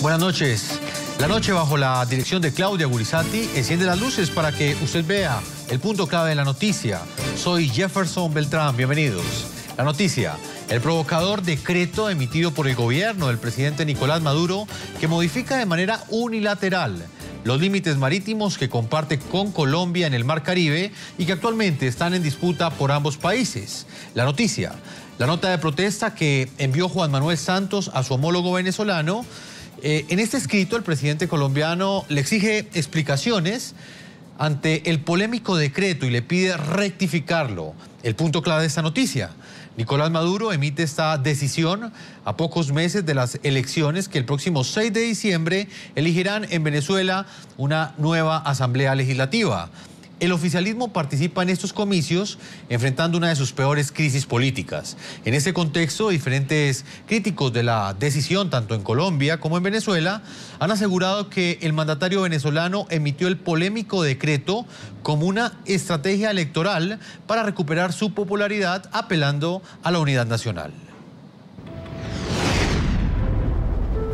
Buenas noches. La noche bajo la dirección de Claudia Gurizati enciende las luces para que usted vea el punto clave de la noticia. Soy Jefferson Beltrán, bienvenidos. La noticia: el provocador decreto emitido por el gobierno del presidente Nicolás Maduro que modifica de manera unilateral los límites marítimos que comparte con Colombia en el Mar Caribe y que actualmente están en disputa por ambos países. La noticia: la nota de protesta que envió Juan Manuel Santos a su homólogo venezolano. En este escrito, el presidente colombiano le exige explicaciones ante el polémico decreto y le pide rectificarlo. El punto clave de esta noticia: Nicolás Maduro emite esta decisión a pocos meses de las elecciones que el próximo 6 de diciembre elegirán en Venezuela una nueva asamblea legislativa. El oficialismo participa en estos comicios enfrentando una de sus peores crisis políticas. En ese contexto, diferentes críticos de la decisión, tanto en Colombia como en Venezuela, han asegurado que el mandatario venezolano emitió el polémico decreto como una estrategia electoral para recuperar su popularidad, apelando a la unidad nacional.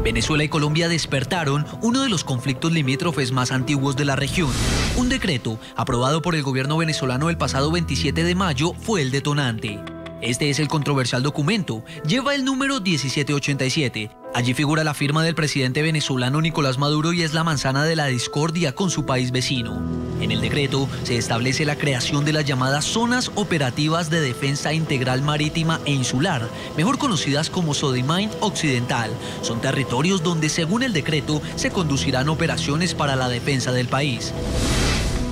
Venezuela y Colombia despertaron uno de los conflictos limítrofes más antiguos de la región. Un decreto aprobado por el gobierno venezolano el pasado 27 de mayo fue el detonante. Este es el controversial documento. Lleva el número 1787. Allí figura la firma del presidente venezolano Nicolás Maduro y es la manzana de la discordia con su país vecino. En el decreto se establece la creación de las llamadas Zonas Operativas de Defensa Integral Marítima e Insular, mejor conocidas como Sodimain Occidental. Son territorios donde, según el decreto, se conducirán operaciones para la defensa del país.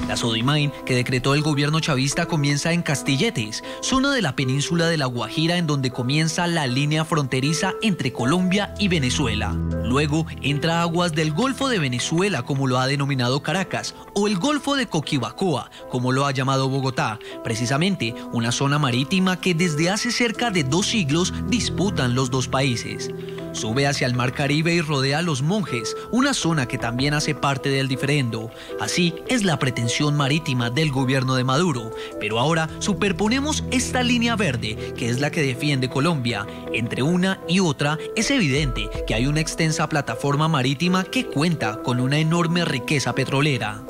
La Sodimain, que decretó el gobierno chavista, comienza en Castilletes, zona de la península de La Guajira, en donde comienza la línea fronteriza entre Colombia y Venezuela. Luego entra a aguas del Golfo de Venezuela, como lo ha denominado Caracas, o el Golfo de Coquibacoa, como lo ha llamado Bogotá, precisamente una zona marítima que desde hace cerca de 2 siglos disputan los dos países. Sube hacia el Mar Caribe y rodea a Los Monjes, una zona que también hace parte del diferendo. Así es la pretensión marítima del gobierno de Maduro. Pero ahora superponemos esta línea verde, que es la que defiende Colombia. Entre una y otra es evidente que hay una extensa plataforma marítima que cuenta con una enorme riqueza petrolera.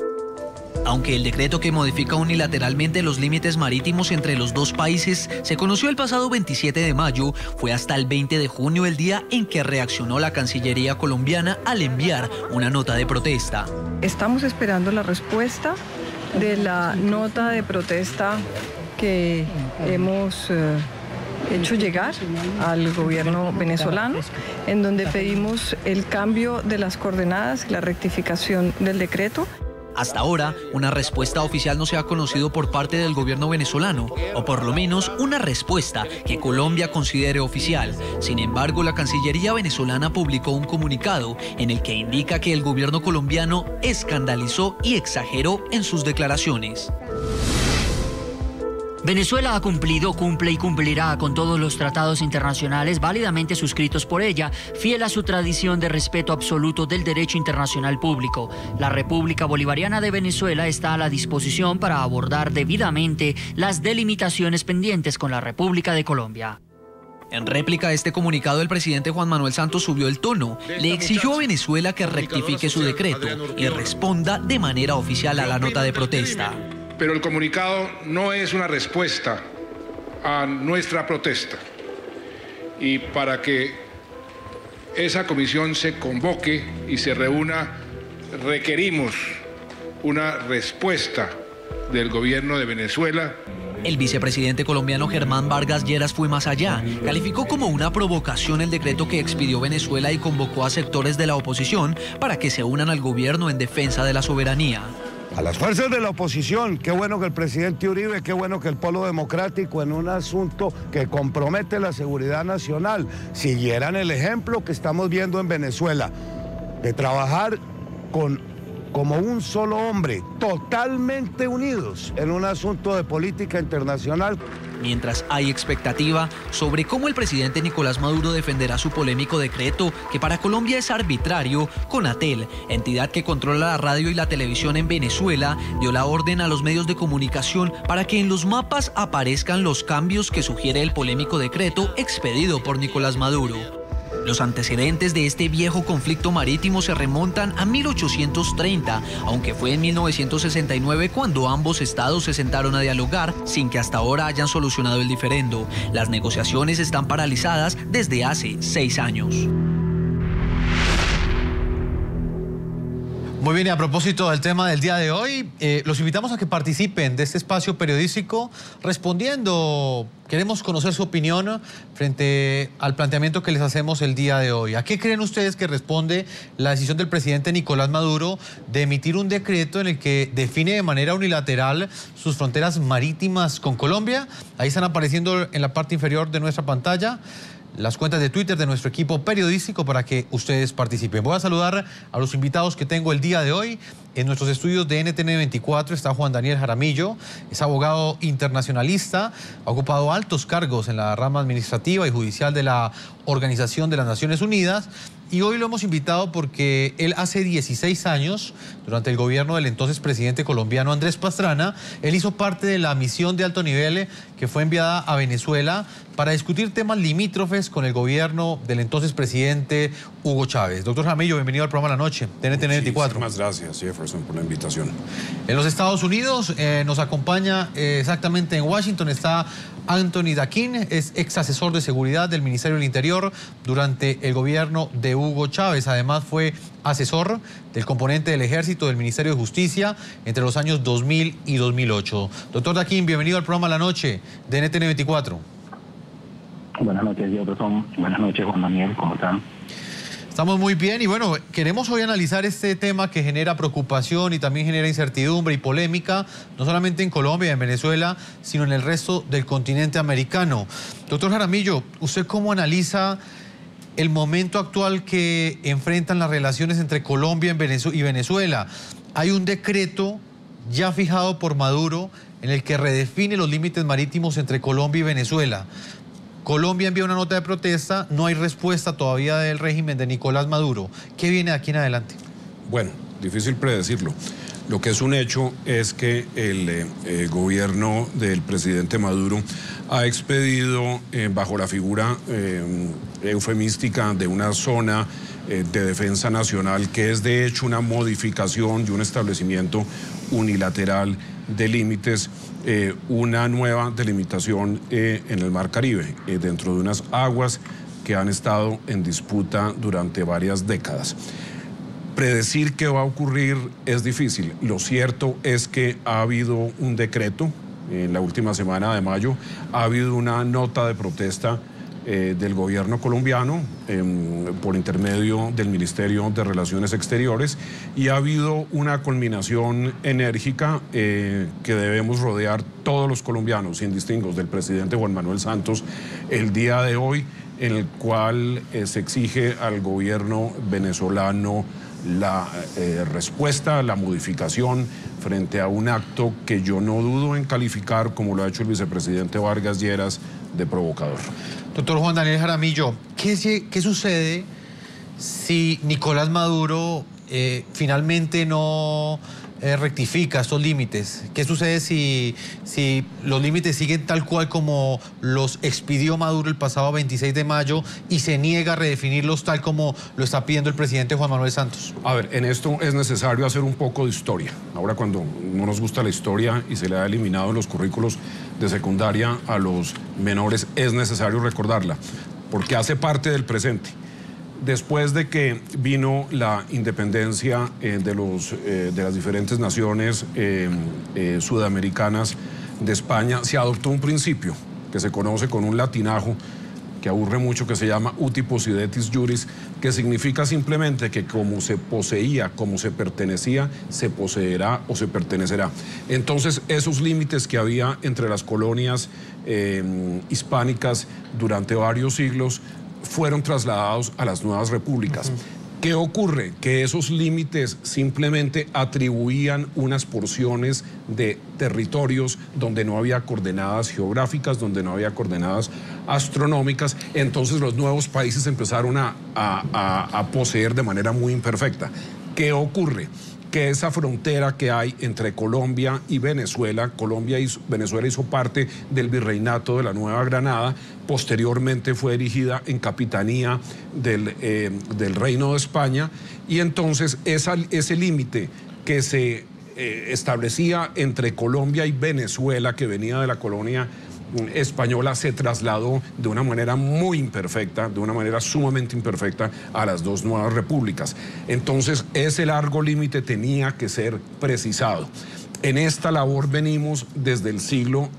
Aunque el decreto que modifica unilateralmente los límites marítimos entre los dos países se conoció el pasado 27 de mayo, fue hasta el 20 de junio el día en que reaccionó la Cancillería colombiana al enviar una nota de protesta. Estamos esperando la respuesta de la nota de protesta que hemos hecho llegar al gobierno venezolano, en donde pedimos el cambio de las coordenadas, la rectificación del decreto. Hasta ahora, una respuesta oficial no se ha conocido por parte del gobierno venezolano, o por lo menos una respuesta que Colombia considere oficial. Sin embargo, la Cancillería venezolana publicó un comunicado en el que indica que el gobierno colombiano escandalizó y exageró en sus declaraciones. Venezuela ha cumplido, cumple y cumplirá con todos los tratados internacionales válidamente suscritos por ella, fiel a su tradición de respeto absoluto del derecho internacional público. La República Bolivariana de Venezuela está a la disposición para abordar debidamente las delimitaciones pendientes con la República de Colombia. En réplica a este comunicado, el presidente Juan Manuel Santos subió el tono. Le exigió a Venezuela que rectifique su decreto y responda de manera oficial a la nota de protesta. Pero el comunicado no es una respuesta a nuestra protesta. Y para que esa comisión se convoque y se reúna, requerimos una respuesta del gobierno de Venezuela. El vicepresidente colombiano Germán Vargas Lleras fue más allá. Calificó como una provocación el decreto que expidió Venezuela y convocó a sectores de la oposición para que se unan al gobierno en defensa de la soberanía. A las fuerzas de la oposición, qué bueno que el presidente Uribe, qué bueno que el Polo Democrático, en un asunto que compromete la seguridad nacional, siguieran el ejemplo que estamos viendo en Venezuela, de trabajar como un solo hombre, totalmente unidos en un asunto de política internacional. Mientras hay expectativa sobre cómo el presidente Nicolás Maduro defenderá su polémico decreto, que para Colombia es arbitrario, Conatel, entidad que controla la radio y la televisión en Venezuela, dio la orden a los medios de comunicación para que en los mapas aparezcan los cambios que sugiere el polémico decreto expedido por Nicolás Maduro. Los antecedentes de este viejo conflicto marítimo se remontan a 1830, aunque fue en 1969 cuando ambos estados se sentaron a dialogar sin que hasta ahora hayan solucionado el diferendo. Las negociaciones están paralizadas desde hace 6 años. Muy bien, y a propósito del tema del día de hoy, los invitamos a que participen de este espacio periodístico respondiendo. Queremos conocer su opinión frente al planteamiento que les hacemos el día de hoy. ¿A qué creen ustedes que responde la decisión del presidente Nicolás Maduro de emitir un decreto en el que define de manera unilateral sus fronteras marítimas con Colombia? Ahí están apareciendo en la parte inferior de nuestra pantalla las cuentas de Twitter de nuestro equipo periodístico para que ustedes participen. Voy a saludar a los invitados que tengo el día de hoy. En nuestros estudios de NTN 24 está Juan Daniel Jaramillo, es abogado internacionalista, ha ocupado altos cargos en la rama administrativa y judicial de la Organización de las Naciones Unidas. Y hoy lo hemos invitado porque él hace 16 años, durante el gobierno del entonces presidente colombiano Andrés Pastrana, él hizo parte de la misión de alto nivel que fue enviada a Venezuela para discutir temas limítrofes con el gobierno del entonces presidente Hugo Chávez. Doctor Jaramillo, bienvenido al programa de la noche de NTN 24. Muchísimas gracias, Jefferson, por la invitación. En los Estados Unidos nos acompaña exactamente en Washington, está Anthony Daquin, es ex asesor de seguridad del Ministerio del Interior durante el gobierno de Hugo Chávez. Además fue asesor del componente del Ejército del Ministerio de Justicia entre los años 2000 y 2008. Doctor Daquin, bienvenido al programa La Noche de NTN 24. Buenas noches, Jefferson. Buenas noches, Juan Daniel. ¿Cómo están? Estamos muy bien y bueno, queremos hoy analizar este tema que genera preocupación y también genera incertidumbre y polémica, no solamente en Colombia y en Venezuela, sino en el resto del continente americano. Doctor Jaramillo, ¿usted cómo analiza el momento actual que enfrentan las relaciones entre Colombia y Venezuela? Hay un decreto ya fijado por Maduro en el que redefine los límites marítimos entre Colombia y Venezuela. Colombia envía una nota de protesta, no hay respuesta todavía del régimen de Nicolás Maduro. ¿Qué viene de aquí en adelante? Bueno, difícil predecirlo. Lo que es un hecho es que el gobierno del presidente Maduro ha expedido bajo la figura eufemística de una zona de defensa nacional que es de hecho una modificación y un establecimiento unilateral de límites, una nueva delimitación en el Mar Caribe, dentro de unas aguas que han estado en disputa durante varias décadas. Predecir qué va a ocurrir es difícil. Lo cierto es que ha habido un decreto, en la última semana de mayo, ha habido una nota de protesta del gobierno colombiano por intermedio del Ministerio de Relaciones Exteriores y ha habido una culminación enérgica que debemos rodear todos los colombianos, sin distingos, del presidente Juan Manuel Santos el día de hoy, en el cual se exige al gobierno venezolano la respuesta, la modificación frente a un acto que yo no dudo en calificar, como lo ha hecho el vicepresidente Vargas Lleras, de provocador. Doctor Juan Daniel Jaramillo, ¿qué sucede si Nicolás Maduro finalmente no rectifica estos límites? ¿Qué sucede si los límites siguen tal cual como los expidió Maduro el pasado 26 de mayo y se niega a redefinirlos tal como lo está pidiendo el presidente Juan Manuel Santos? A ver, en esto es necesario hacer un poco de historia. Ahora, cuando no nos gusta la historia y se le ha eliminado en los currículos de secundaria a los menores, es necesario recordarla, porque hace parte del presente. Después de que vino la independencia de las diferentes naciones sudamericanas de España, se adoptó un principio que se conoce con un latinajo que aburre mucho, que se llama uti possidetis juris, que significa simplemente que como se poseía, como se pertenecía, se poseerá o se pertenecerá. Entonces, esos límites que había entre las colonias hispánicas durante varios siglos fueron trasladados a las nuevas repúblicas. ¿Qué ocurre? Que esos límites simplemente atribuían unas porciones de territorios donde no había coordenadas geográficas, donde no había coordenadas astronómicas. Entonces los nuevos países empezaron a poseer de manera muy imperfecta. ¿Qué ocurre? que esa frontera que hay entre Colombia y Venezuela, Venezuela hizo parte del virreinato de la Nueva Granada, posteriormente fue erigida en capitanía del Reino de España, y entonces ese límite que se establecía entre Colombia y Venezuela, que venía de la colonia española, se trasladó de una manera muy imperfecta, de una manera sumamente imperfecta, a las dos nuevas repúblicas. Entonces, ese largo límite tenía que ser precisado. En esta labor venimos desde el siglo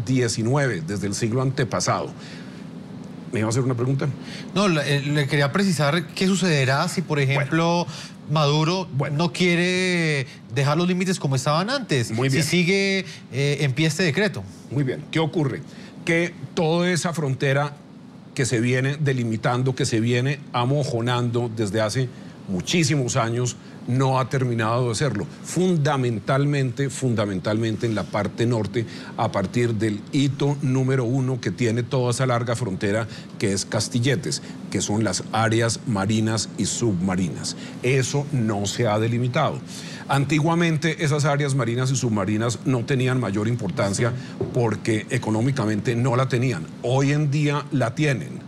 XIX, desde el siglo antepasado. ¿Me iba a hacer una pregunta? No, le quería precisar qué sucederá si, por ejemplo, Maduro no quiere dejar los límites como estaban antes, Muy bien. si sigue en pie este decreto. Muy bien. ¿Qué ocurre? Que toda esa frontera que se viene delimitando, que se viene amojonando desde hace muchísimos años, no ha terminado de hacerlo. Fundamentalmente en la parte norte, a partir del hito número 1 que tiene toda esa larga frontera, que es Castilletes, que son las áreas marinas y submarinas. Eso no se ha delimitado. Antiguamente esas áreas marinas y submarinas no tenían mayor importancia porque económicamente no la tenían. Hoy en día la tienen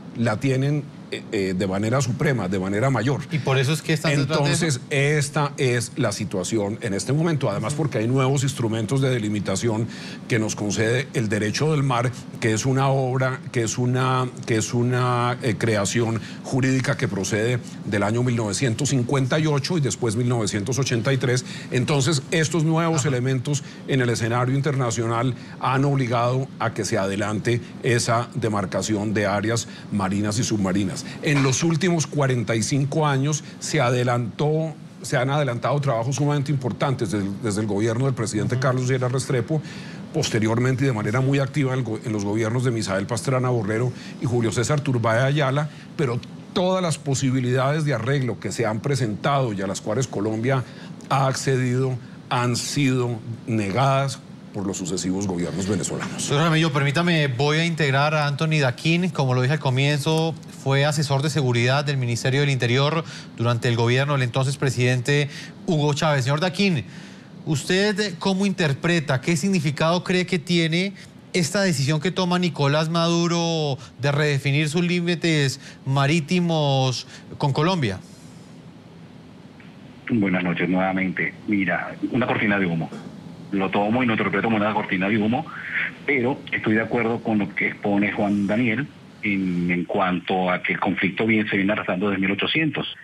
de manera suprema, de manera mayor. Y por eso es que están detrás de eso. Entonces, esta es la situación en este momento. Además, porque hay nuevos instrumentos de delimitación que nos concede el derecho del mar, que es una obra, que es una creación jurídica que procede del año 1958 y después 1983. Entonces, estos nuevos elementos en el escenario internacional han obligado a que se adelante esa demarcación de áreas marinas y submarinas. En los últimos 45 años se han adelantado trabajos sumamente importantes desde el gobierno del presidente Carlos Lleras Restrepo, posteriormente y de manera muy activa en los gobiernos de Misael Pastrana Borrero y Julio César Turbay Ayala, pero todas las posibilidades de arreglo que se han presentado y a las cuales Colombia ha accedido han sido negadas por los sucesivos gobiernos venezolanos. Señor Jaramillo, permítame, voy a integrar a Anthony Daquín. Como lo dije al comienzo, fue asesor de seguridad del Ministerio del Interior durante el gobierno del entonces presidente Hugo Chávez. Señor Daquín, ¿usted cómo interpreta, qué significado cree que tiene esta decisión que toma Nicolás Maduro de redefinir sus límites marítimos con Colombia? Buenas noches nuevamente. Mira, una cortina de humo. Lo tomo y lo interpreto como una cortina de humo, pero estoy de acuerdo con lo que expone Juan Daniel en cuanto a que el conflicto se viene arrastrando desde 1800.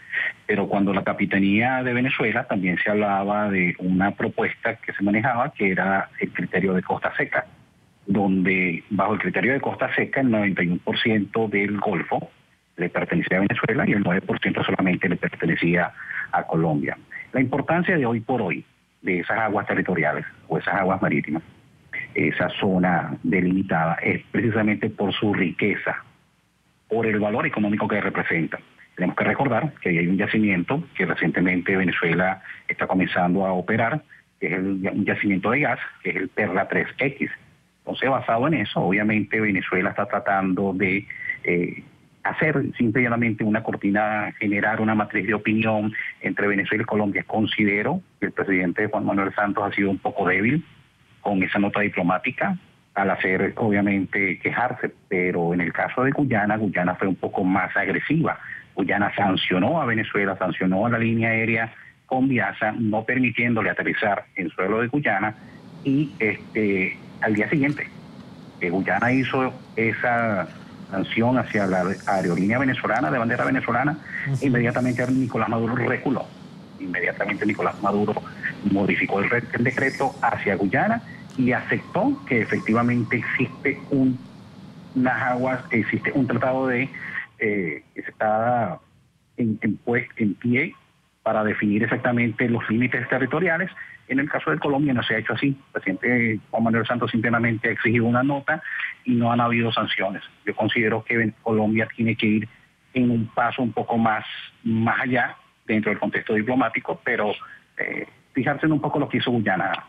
Pero cuando la Capitanía de Venezuela también se hablaba de una propuesta que se manejaba, que era el criterio de costa seca, donde bajo el criterio de costa seca el 91% del Golfo le pertenecía a Venezuela y el 9% solamente le pertenecía a Colombia. La importancia de hoy por hoy de esas aguas territoriales o esas aguas marítimas, esa zona delimitada, es precisamente por su riqueza, por el valor económico que representa. Tenemos que recordar que hay un yacimiento que recientemente Venezuela está comenzando a operar, que es un yacimiento de gas, que es el Perla 3X. Entonces, basado en eso, obviamente Venezuela está tratando de hacer simple y llanamente una cortina, generar una matriz de opinión entre Venezuela y Colombia. Considero que el presidente Juan Manuel Santos ha sido un poco débil con esa nota diplomática al hacer, obviamente, quejarse, pero en el caso de Guyana, Guyana fue un poco más agresiva. Guyana sancionó a Venezuela, sancionó a la línea aérea Conviasa, no permitiéndole aterrizar en suelo de Guyana, y al día siguiente que Guyana hizo esa sanción hacia la aerolínea venezolana, de bandera venezolana, inmediatamente Nicolás Maduro reculó. Inmediatamente Nicolás Maduro modificó el decreto hacia Guyana y aceptó que efectivamente existe unas aguas, existe un tratado que está en pie para definir exactamente los límites territoriales. En el caso de Colombia no se ha hecho así. El presidente Juan Manuel Santos simplemente ha exigido una nota y no han habido sanciones. Yo considero que Colombia tiene que ir en un paso un poco más allá dentro del contexto diplomático, pero fijarse en un poco lo que hizo Guyana.